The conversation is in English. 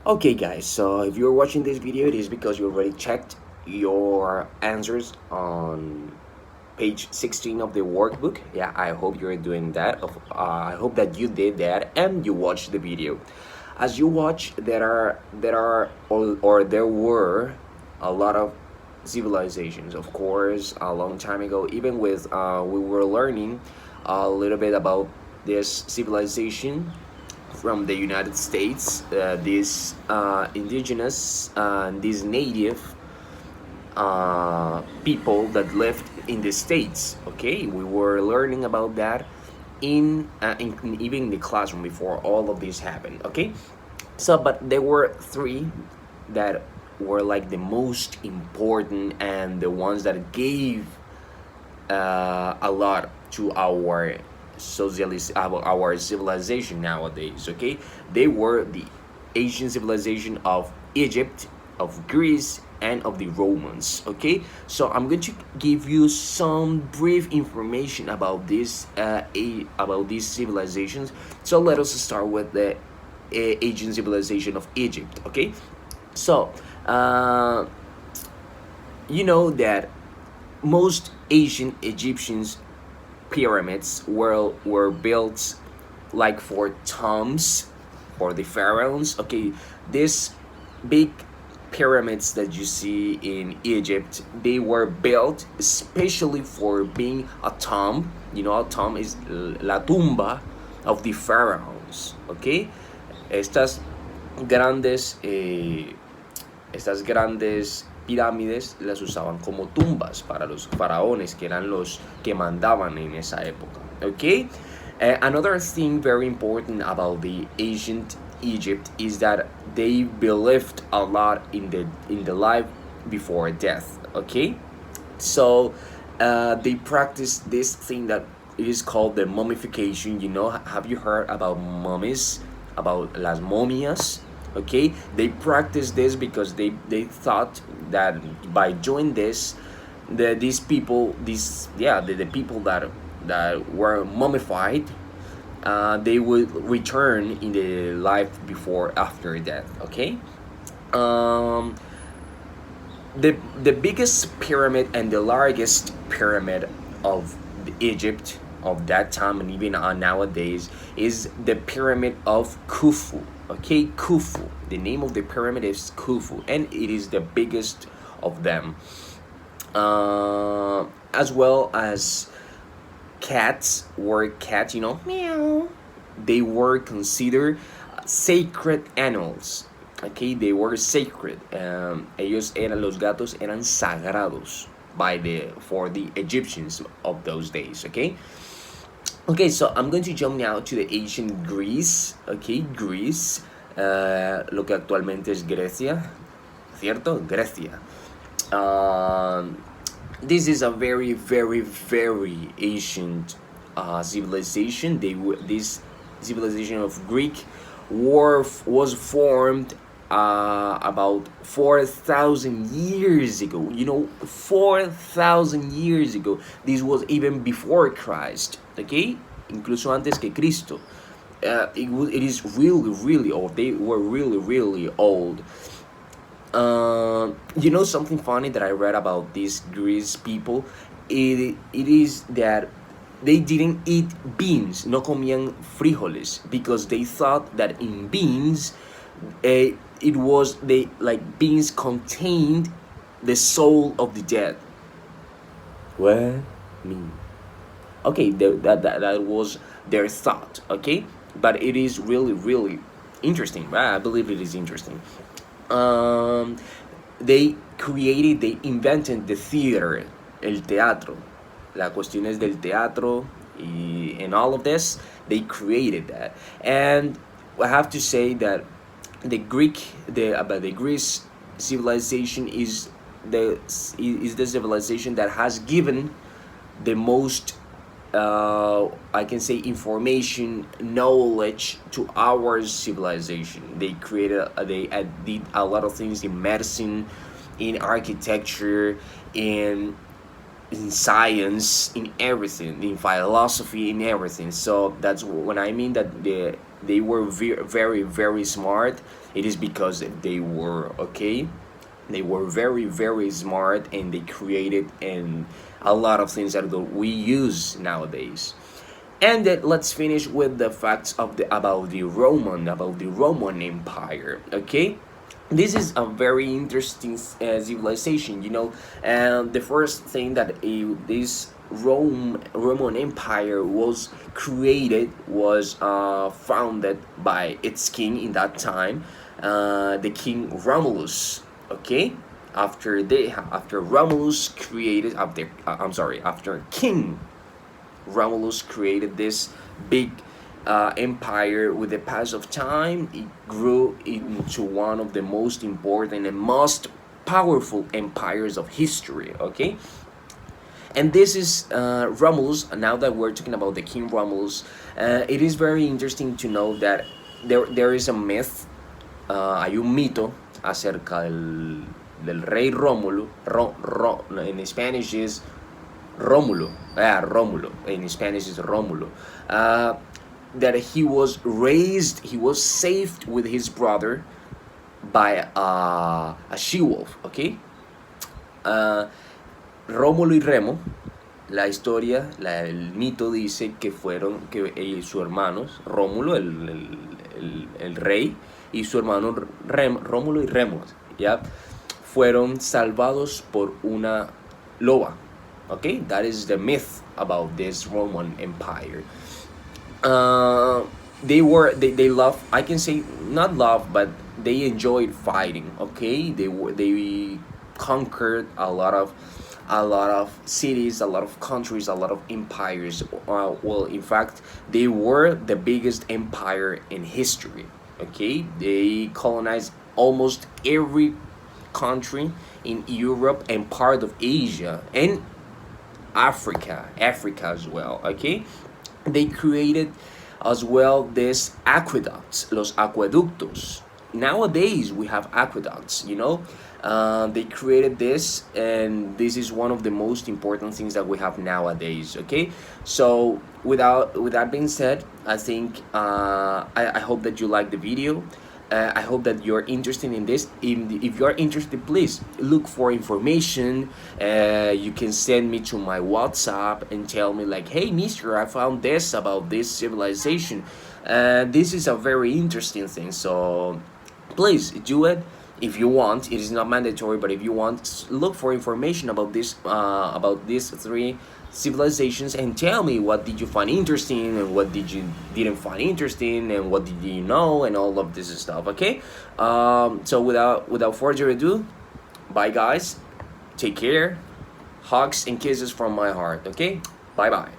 Okay guys, so if you're watching this video, it is because you already checked your answers on page 16 of the workbook. Yeah, I hope you're doing that. I hope that you did that and you watched the video. As you watch, there were a lot of civilizations. Of course, a long time ago, even with we were learning a little bit about this civilization from the United States, these indigenous, these native people that lived in the States. Okay, we were learning about that in even in the classroom before all of this happened. Okay, so but there were three that were like the most important and the ones that gave a lot to our civilization nowadays. Okay, they were the ancient civilization of Egypt, of Greece, and of the Romans. Okay, so I'm going to give you some brief information about about these civilizations. So let us start with the ancient civilization of Egypt. Okay, so uh, you know that most ancient Egyptians pyramids were built like for tombs for the pharaohs. Okay, these big pyramids that you see in Egypt, they were built especially for being a tomb. You know, a tomb is la tumba of the pharaohs. Okay, estas grandes estas grandes pirámides las usaban como tumbas para los faraones, que eran los que mandaban en esa época. Okay? Another thing very important about the ancient Egypt is that they believed a lot in the life before death. Okay? So they practiced this thing that is called the mummification. You know, have you heard about mummies, about las momias? Okay, they practiced this because they thought that by doing this, these people, the people that were mummified, they would return in the life before after death. Okay, um, the biggest pyramid and the largest pyramid of Egypt of that time and even nowadays is the pyramid of Khufu. Okay, Khufu. The name of the pyramid is Khufu, and it is the biggest of them. As well as cats, you know, meow. They were considered sacred animals. Okay, they were sacred. Los gatos eran sagrados by the for the Egyptians of those days. Okay. Okay, so I'm going to jump now to the ancient Greece. Okay, Greece, lo que actualmente es Grecia, ¿cierto? Grecia. This is a very, very, very ancient civilization. This civilization of Greek was formed about 4,000 years ago. You know, 4,000 years ago. This was even before Christ. Okay, incluso antes que Cristo. It is really, really old. They were really, really old. You know something funny that I read about these Greece people? It is that they didn't eat beans, no comían frijoles, because they thought that in beans, it was they like beans contained the soul of the dead. What? Mean? Okay, that was their thought. Okay, but it is really, really interesting. I believe it is interesting. um, they invented the theater, el teatro, la cuestiones del teatro, and all of this, they created that. And I have to say that the Greece civilization is the civilization that has given the most I can say information, knowledge to our civilization. They created, did a lot of things in medicine, in architecture, in science, in everything, in philosophy, in everything. So that's when I mean that they were very very smart. It is because they were okay. They were very smart, and they created and a lot of things that we use nowadays. And then let's finish with the facts of the about the Roman Empire. Okay, this is a very interesting civilization. You know, and the first thing that this Roman Empire was created was founded by its king in that time, the King Romulus. Okay, after Romulus created after King Romulus created this big empire. With the pass of time, it grew into one of the most important and most powerful empires of history. Okay, and this is Romulus. Now that we're talking about the King Romulus, it is very interesting to know that there is a myth, hay un mito acerca del rey Rómulo. In Spanish is Rómulo. Rómulo. In Spanish is Rómulo. That he was saved with his brother by a she-wolf. Okay. Rómulo y Remo, la historia, el mito dice que fueron sus hermanos, Rómulo, el rey, y su hermano Rómulo y Remo, ¿ya? Fueron salvados por una loba. Okay, that is the myth about this Roman Empire. They love, I can say not love, but they enjoyed fighting. Okay, they conquered a lot of cities, a lot of countries, a lot of empires. Well, in fact, they were the biggest empire in history. Okay, they colonized almost every country in Europe and part of Asia and Africa as well. Okay, they created as well this aqueducts, los acueductos. Nowadays we have aqueducts, you know. They created this, and this is one of the most important things that we have nowadays. Okay, so with that being said, I think I hope that you like the video. I hope that you're interested in this. If you're interested, please look for information. You can send me to my WhatsApp and tell me like, hey mister, I found this about this civilization. This is a very interesting thing, so please do it if you want. It is not mandatory, but if you want, look for information about these three civilizations and tell me what did you find interesting and what didn't find interesting and what did you know and all of this stuff. Okay, so without further ado, bye guys, take care, hugs and kisses from my heart. Okay, bye bye.